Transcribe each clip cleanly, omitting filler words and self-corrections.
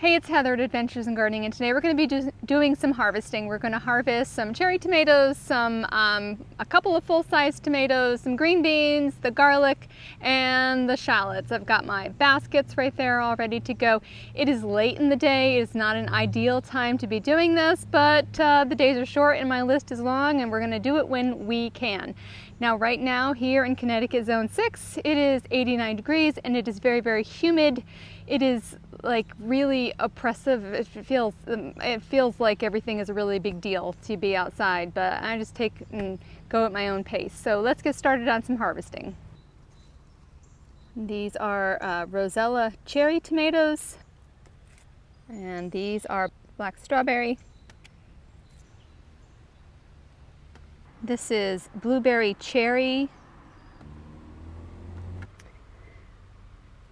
Hey, it's Heather at Adventures in Gardening, and today we're going to be doing some harvesting. We're going to harvest some cherry tomatoes, a couple of full-size tomatoes, some green beans, the garlic, and the shallots. I've got my baskets right there all ready to go. It is late in the day. It is not an ideal time to be doing this, but the days are short and my list is long, and we're going to do it when we can. Now, right now here in Connecticut Zone 6, it is 89 degrees and it is very, very humid. It is like really oppressive. It feels like everything is a really big deal to be outside, but I just take and go at my own pace. So let's get started on some harvesting. These are Rosella cherry tomatoes, and these are black strawberry. This is blueberry cherry.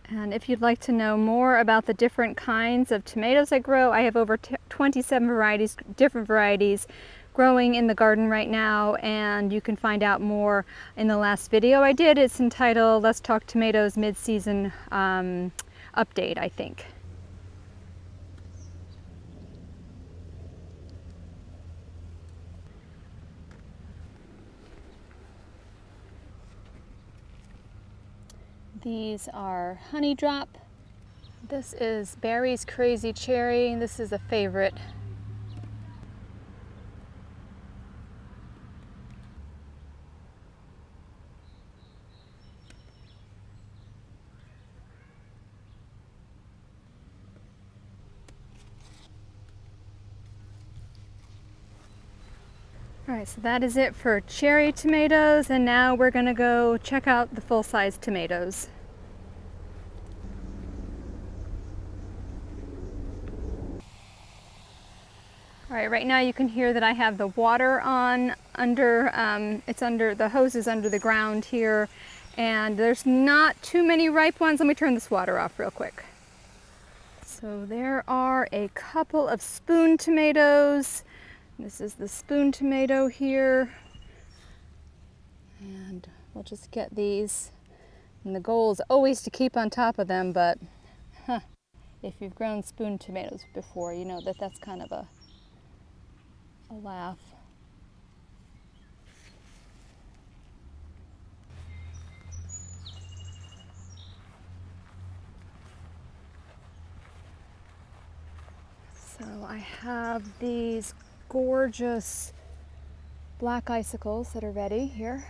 And if you'd like to know more about the different kinds of tomatoes I grow, I have over 27 varieties, different varieties growing in the garden right now, and you can find out more in the last video I did. It's entitled Let's Talk Tomatoes Mid-Season Update, I think. These are Honey Drop. This is Barry's Crazy Cherry. This is a favorite. All right, so that is it for cherry tomatoes, and now we're gonna go check out the full-size tomatoes. All right, right now you can hear that I have the water on the hose is under the ground here, and there's not too many ripe ones. Let me turn this water off real quick. So there are a couple of spoon tomatoes. This is the spoon tomato here, and we'll just get these. And the goal is always to keep on top of them, but if you've grown spoon tomatoes before, you know that that's kind of a laugh. So I have these gorgeous black icicles that are ready here.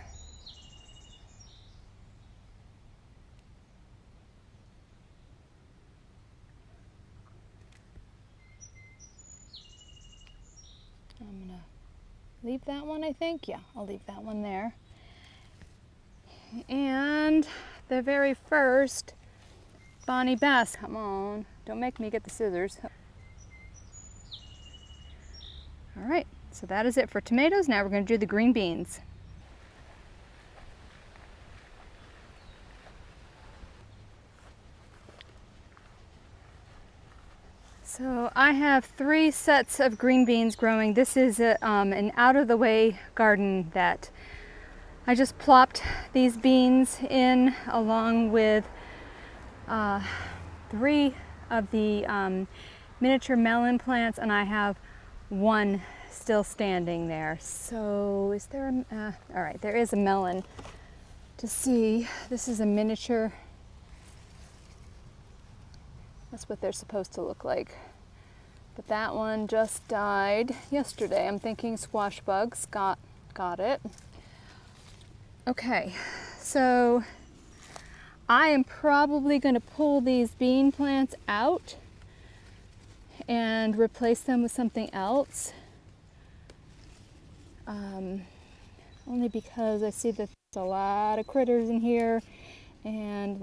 I'm gonna leave that one, I think. Yeah, I'll leave that one there. And the very first Bonnie Bass. Come on, don't make me get the scissors. All right, so that is it for tomatoes. Now we're going to do the green beans. So I have 3 sets of green beans growing. This is an out-of-the-way garden that I just plopped these beans in along with 3 of the miniature melon plants, and I have 1 still standing there. So is there all right, there is a melon to see. This is a miniature. That's what they're supposed to look like. But that one just died yesterday. I'm thinking squash bugs got it. Okay, so I am probably going to pull these bean plants out and replace them with something else. Only because I see that there's a lot of critters in here, and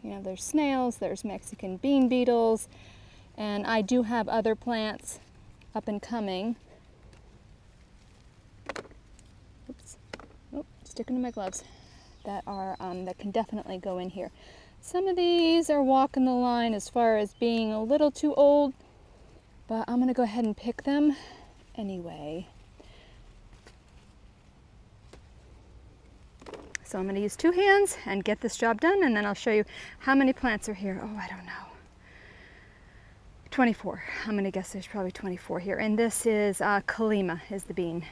there's snails, there's Mexican bean beetles, and I do have other plants up and coming. Oops, oh, sticking to my gloves. That can definitely go in here. Some of these are walking the line as far as being a little too old, but I'm gonna go ahead and pick them anyway. So I'm gonna use 2 hands and get this job done, and then I'll show you how many plants are here. Oh, I don't know. 24. I'm gonna guess there's probably 24 here. And this is Kalima is the bean.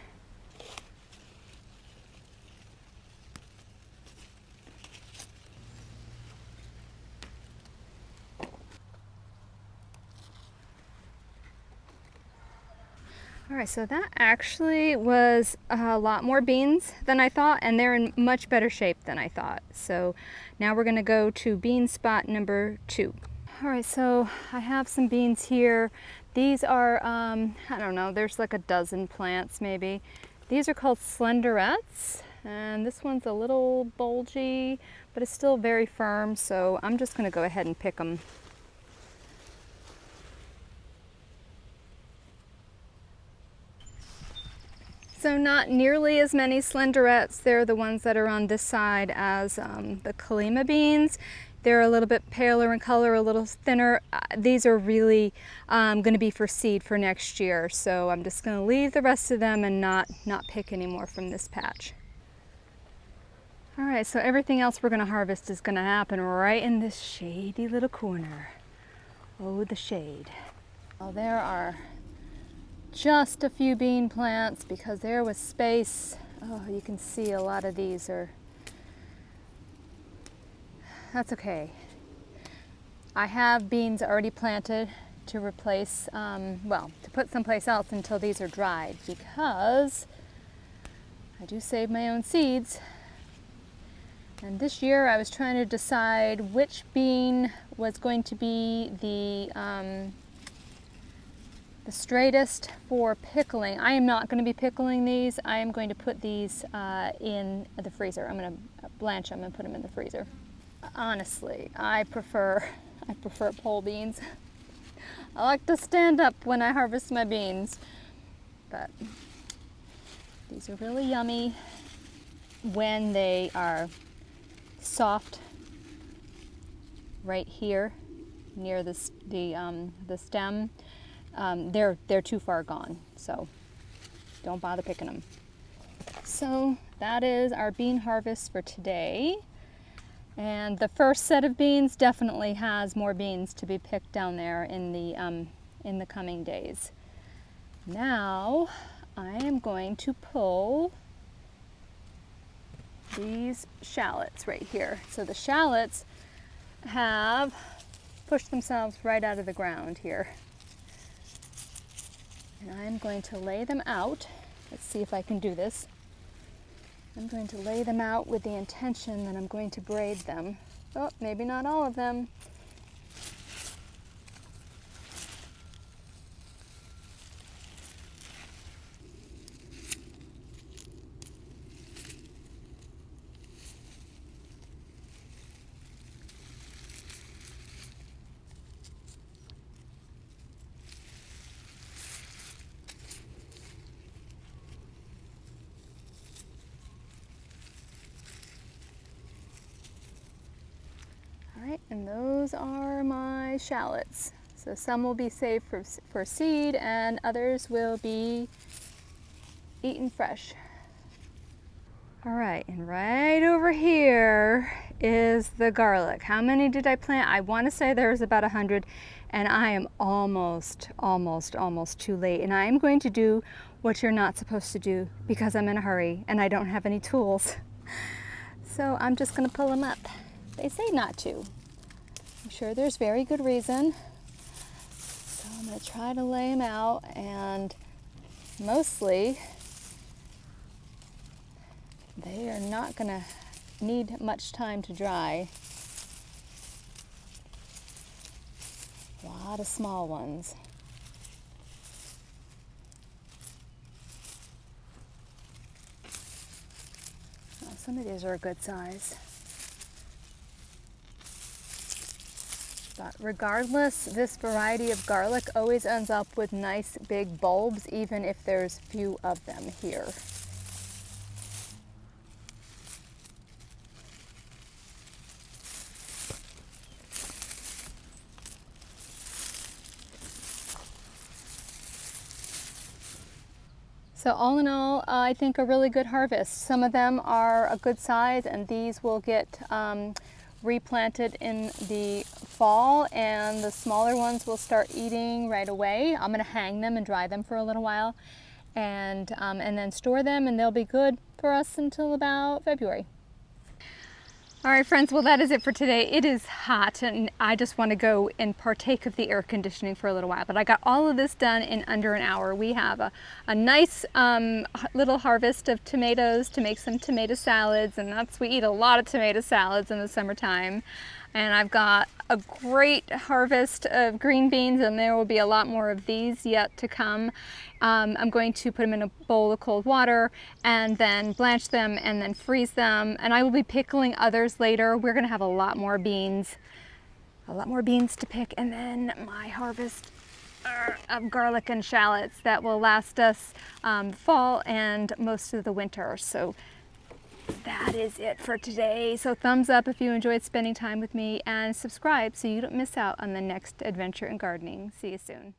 All right, so that actually was a lot more beans than I thought, and they're in much better shape than I thought. So now we're gonna go to bean spot number 2. All right, so I have some beans here. These are, I don't know, there's like a dozen plants maybe. These are called slenderettes, and this one's a little bulgy, but it's still very firm, so I'm just gonna go ahead and pick them. So not nearly as many slenderettes. They're the ones that are on this side as the Kalima beans. They're a little bit paler in color, a little thinner. These are really going to be for seed for next year. So I'm just going to leave the rest of them and not pick any more from this patch. All right, so everything else we're going to harvest is going to happen right in this shady little corner. Oh, the shade. Well, there are just a few bean plants because there was space. Oh, you can see a lot of these are, that's okay. I have beans already planted to replace, well, to put someplace else until these are dried, because I do save my own seeds. And this year I was trying to decide which bean was going to be the straightest for pickling. I am not going to be pickling these. I am going to put these in the freezer. I'm going to blanch them and put them in the freezer. Honestly, I prefer pole beans. I like to stand up when I harvest my beans, but these are really yummy when they are soft right here near the stem. They're too far gone, so don't bother picking them. So that is our bean harvest for today. And the first set of beans definitely has more beans to be picked down there in the coming days. Now I am going to pull these shallots right here. So the shallots have pushed themselves right out of the ground here. And I'm going to lay them out. Let's see if I can do this. I'm going to lay them out with the intention that I'm going to braid them. Oh, maybe not all of them. All right, and those are my shallots. So some will be saved for seed and others will be eaten fresh. All right, and right over here is the garlic. How many did I plant? I want to say there's about 100, and I am almost too late. And I am going to do what you're not supposed to do because I'm in a hurry and I don't have any tools. So I'm just going to pull them up. They say not to. I'm sure there's very good reason. So I'm going to try to lay them out, and mostly they are not going to need much time to dry. A lot of small ones. Well, some of these are a good size. But regardless, this variety of garlic always ends up with nice big bulbs, even if there's few of them here. So all in all, I think a really good harvest. Some of them are a good size, and these will get replanted in the fall, and the smaller ones will start eating right away. I'm going to hang them and dry them for a little while, and then store them, and they'll be good for us until about February. All right, friends, well, that is it for today. It is hot, and I just want to go and partake of the air conditioning for a little while, but I got all of this done in under an hour. We have a nice little harvest of tomatoes to make some tomato salads, and we eat a lot of tomato salads in the summertime. And I've got a great harvest of green beans, and there will be a lot more of these yet to come. I'm going to put them in a bowl of cold water and then blanch them and then freeze them. And I will be pickling others later. We're going to have a lot more beans to pick, and then my harvest of garlic and shallots that will last us fall and most of the winter. So that is it for today. So thumbs up if you enjoyed spending time with me, and subscribe so you don't miss out on the next adventure in gardening. See you soon.